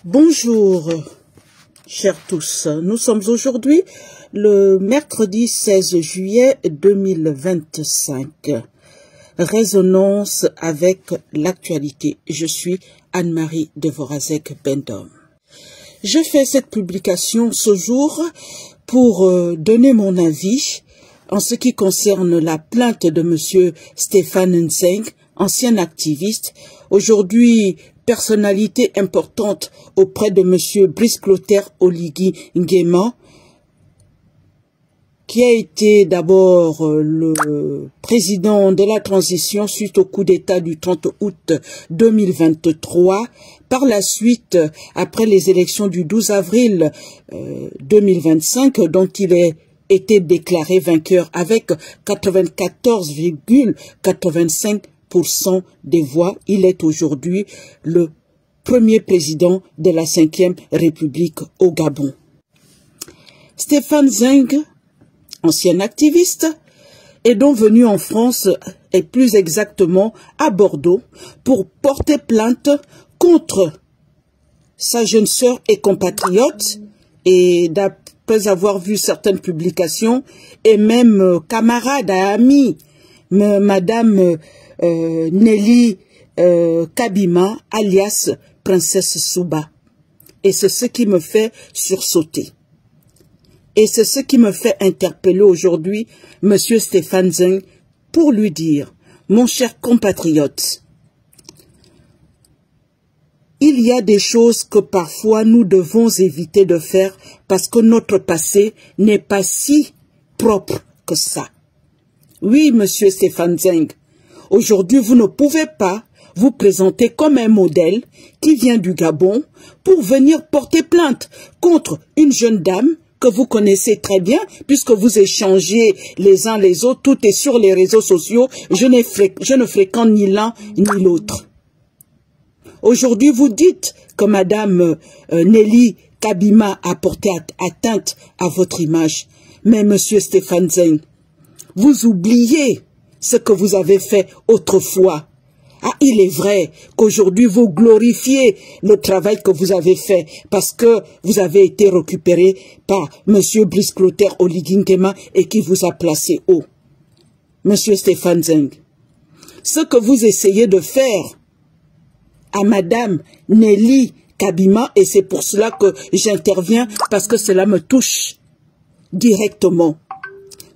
Bonjour, chers tous. Nous sommes aujourd'hui le mercredi 16 juillet 2025. Résonance avec l'actualité. Je suis Anne-Marie Devorazek-Bendom. Je fais cette publication ce jour pour donner mon avis en ce qui concerne la plainte de M. Stéphane Nzeng, ancien activiste, aujourd'hui personnalité importante auprès de M. Brice Clotaire Oligui Nguema, qui a été d'abord le président de la transition suite au coup d'État du 30 août 2023. Par la suite, après les élections du 12 avril 2025, dont il a été déclaré vainqueur avec 94,85% des voix, il est aujourd'hui le premier président de la 5e République au Gabon. Stéphane Nzeng, ancien activiste, est donc venu en France, et plus exactement à Bordeaux, pour porter plainte contre sa jeune sœur et compatriote, et d'après avoir vu certaines publications, et même camarade, amie, Madame Nelly Kabima, alias Princesse Souba. Et c'est ce qui me fait sursauter. Et c'est ce qui me fait interpeller aujourd'hui M. Stéphane Nzeng pour lui dire, mon cher compatriote, il y a des choses que parfois nous devons éviter de faire parce que notre passé n'est pas si propre que ça. Oui, M. Stéphane Nzeng, aujourd'hui vous ne pouvez pas vous présenter comme un modèle qui vient du Gabon pour venir porter plainte contre une jeune dame que vous connaissez très bien, puisque vous échangez les uns les autres, tout est sur les réseaux sociaux, je ne fréquente ni l'un ni l'autre. Aujourd'hui, vous dites que Madame Nelly Kabima a porté atteinte à votre image. Mais Monsieur Stéphane Nzeng, vous oubliez ce que vous avez fait autrefois. Ah, il est vrai qu'aujourd'hui vous glorifiez le travail que vous avez fait parce que vous avez été récupéré par Monsieur Brice Clotaire Oligui Nguema et qui vous a placé haut. Monsieur Stéphane Nzeng, ce que vous essayez de faire à Madame Nelly Kabima, et c'est pour cela que j'interviens parce que cela me touche directement.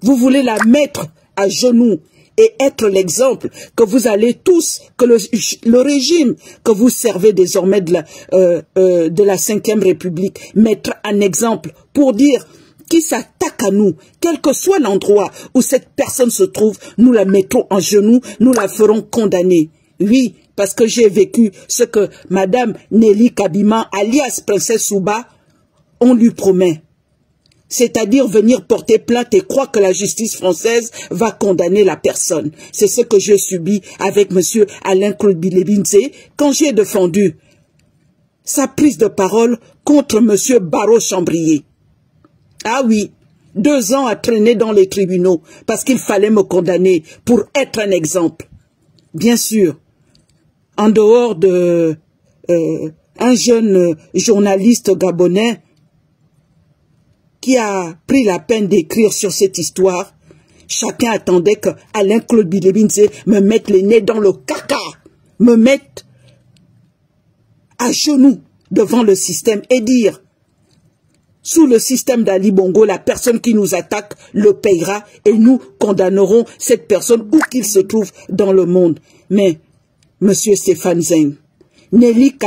Vous voulez la mettre à genoux et être l'exemple que vous allez tous, que le régime que vous servez désormais de la 5e République, mettre un exemple pour dire qui s'attaque à nous, quel que soit l'endroit où cette personne se trouve, nous la mettrons en genoux, nous la ferons condamner. Oui, parce que j'ai vécu ce que Madame Nelly Kabima, alias Princesse Souba, on lui promet. C'est-à-dire venir porter plainte et croire que la justice française va condamner la personne. C'est ce que j'ai subi avec M. Alain Claude-Bilebinze quand j'ai défendu sa prise de parole contre M. Barrot-Chambrier. Ah oui, 2 ans à traîner dans les tribunaux parce qu'il fallait me condamner pour être un exemple. Bien sûr, en dehors de un jeune journaliste gabonais qui a pris la peine d'écrire sur cette histoire, chacun attendait que Alain Claude-Bilebinze me mette les nez dans le caca, me mette à genoux devant le système et dire, sous le système d'Ali Bongo, la personne qui nous attaque le payera et nous condamnerons cette personne où qu'il se trouve dans le monde. Mais, Monsieur Stéphane Nzeng, Nelly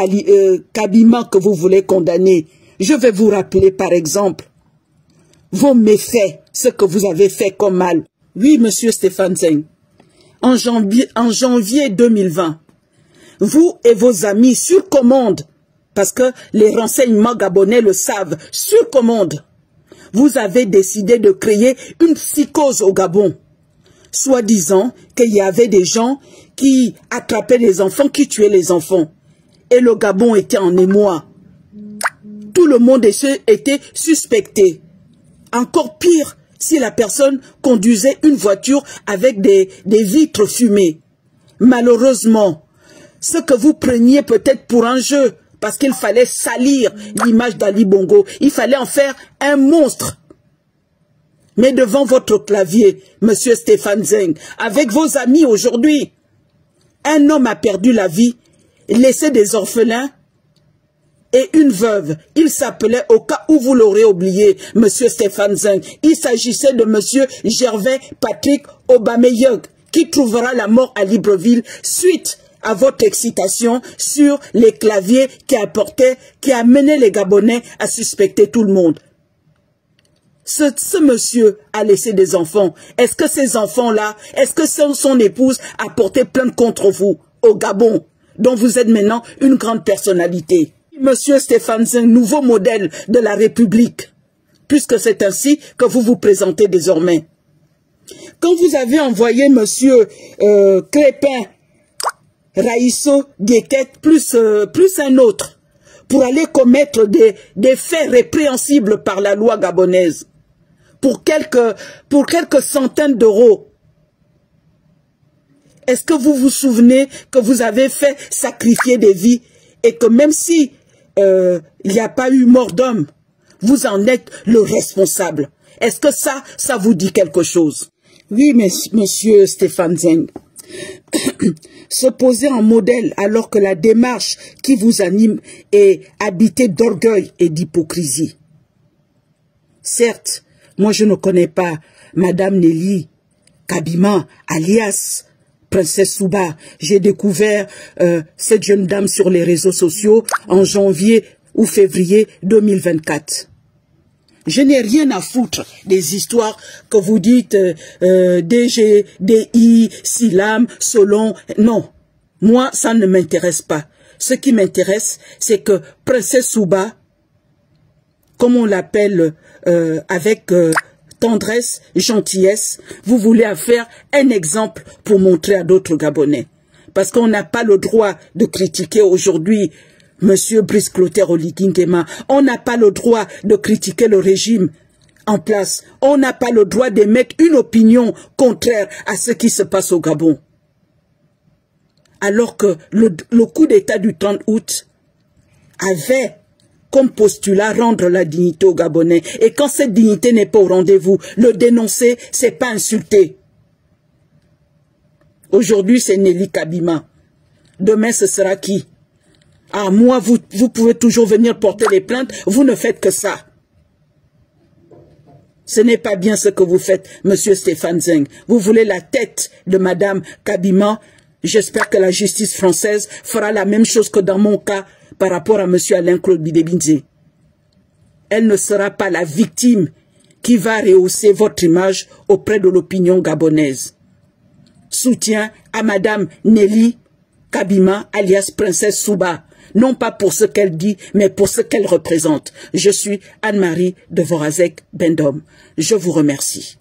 Kabima que vous voulez condamner, je vais vous rappeler par exemple vos méfaits, ce que vous avez fait comme mal. Oui, Monsieur Stéphane Nzeng, en janvier 2020, vous et vos amis sur commande, parce que les renseignements gabonais le savent, sur commande, vous avez décidé de créer une psychose au Gabon, soi-disant qu'il y avait des gens qui attrapaient les enfants, qui tuaient les enfants. Et le Gabon était en émoi. Tout le monde était suspecté. Encore pire, si la personne conduisait une voiture avec des vitres fumées. Malheureusement, ce que vous preniez peut-être pour un jeu, parce qu'il fallait salir l'image d'Ali Bongo. Il fallait en faire un monstre. Mais devant votre clavier, monsieur Stéphane Zeng, avec vos amis aujourd'hui, un homme a perdu la vie, laissé des orphelins et une veuve. Il s'appelait, au cas où vous l'aurez oublié, monsieur Stéphane Zeng, il s'agissait de monsieur Gervais Patrick Aubameyang, qui trouvera la mort à Libreville suite à votre excitation sur les claviers qui a mené les Gabonais à suspecter tout le monde. Ce monsieur a laissé des enfants. Est-ce que ces enfants-là, est-ce que son épouse a porté plainte contre vous au Gabon, dont vous êtes maintenant une grande personnalité? Monsieur Stéphane Zeng, nouveau modèle de la République, puisque c'est ainsi que vous vous présentez désormais. Quand vous avez envoyé monsieur Crépin, Raïsso, Guéquette, plus un autre, pour aller commettre des faits répréhensibles par la loi gabonaise, pour quelques centaines d'euros. Est-ce que vous vous souvenez que vous avez fait sacrifier des vies et que même si il n'y a pas eu mort d'homme, vous en êtes le responsable? Est-ce que ça vous dit quelque chose? Oui, monsieur Stéphane Zeng. Se poser en modèle alors que la démarche qui vous anime est habitée d'orgueil et d'hypocrisie. Certes, moi je ne connais pas Madame Nelly Kabima, alias Princesse Souba. J'ai découvert cette jeune dame sur les réseaux sociaux en janvier ou février 2024. Je n'ai rien à foutre des histoires que vous dites DG, DI, Silam, Solon. Non, moi ça ne m'intéresse pas. Ce qui m'intéresse, c'est que Princesse Souba, comme on l'appelle avec tendresse, gentillesse, vous voulez en faire un exemple pour montrer à d'autres Gabonais. Parce qu'on n'a pas le droit de critiquer aujourd'hui Monsieur Brice Clotaire Oligui Nguema. On n'a pas le droit de critiquer le régime en place. On n'a pas le droit d'émettre une opinion contraire à ce qui se passe au Gabon. Alors que le coup d'État du 30 août avait comme postulat rendre la dignité aux Gabonais. Et quand cette dignité n'est pas au rendez-vous, le dénoncer, c'est pas insulter. Aujourd'hui, c'est Nelly Kabima. Demain, ce sera qui? Ah, moi, vous pouvez toujours venir porter les plaintes, vous ne faites que ça. Ce n'est pas bien ce que vous faites, monsieur Stéphane Zeng. Vous voulez la tête de madame Kabima. J'espère que la justice française fera la même chose que dans mon cas par rapport à monsieur Alain-Claude Bidebinze. Elle ne sera pas la victime qui va rehausser votre image auprès de l'opinion gabonaise. Soutien à madame Nelly Kabima, alias Princesse Souba. Non pas pour ce qu'elle dit, mais pour ce qu'elle représente. Je suis Anne-Marie Devorazek Bendom. Je vous remercie.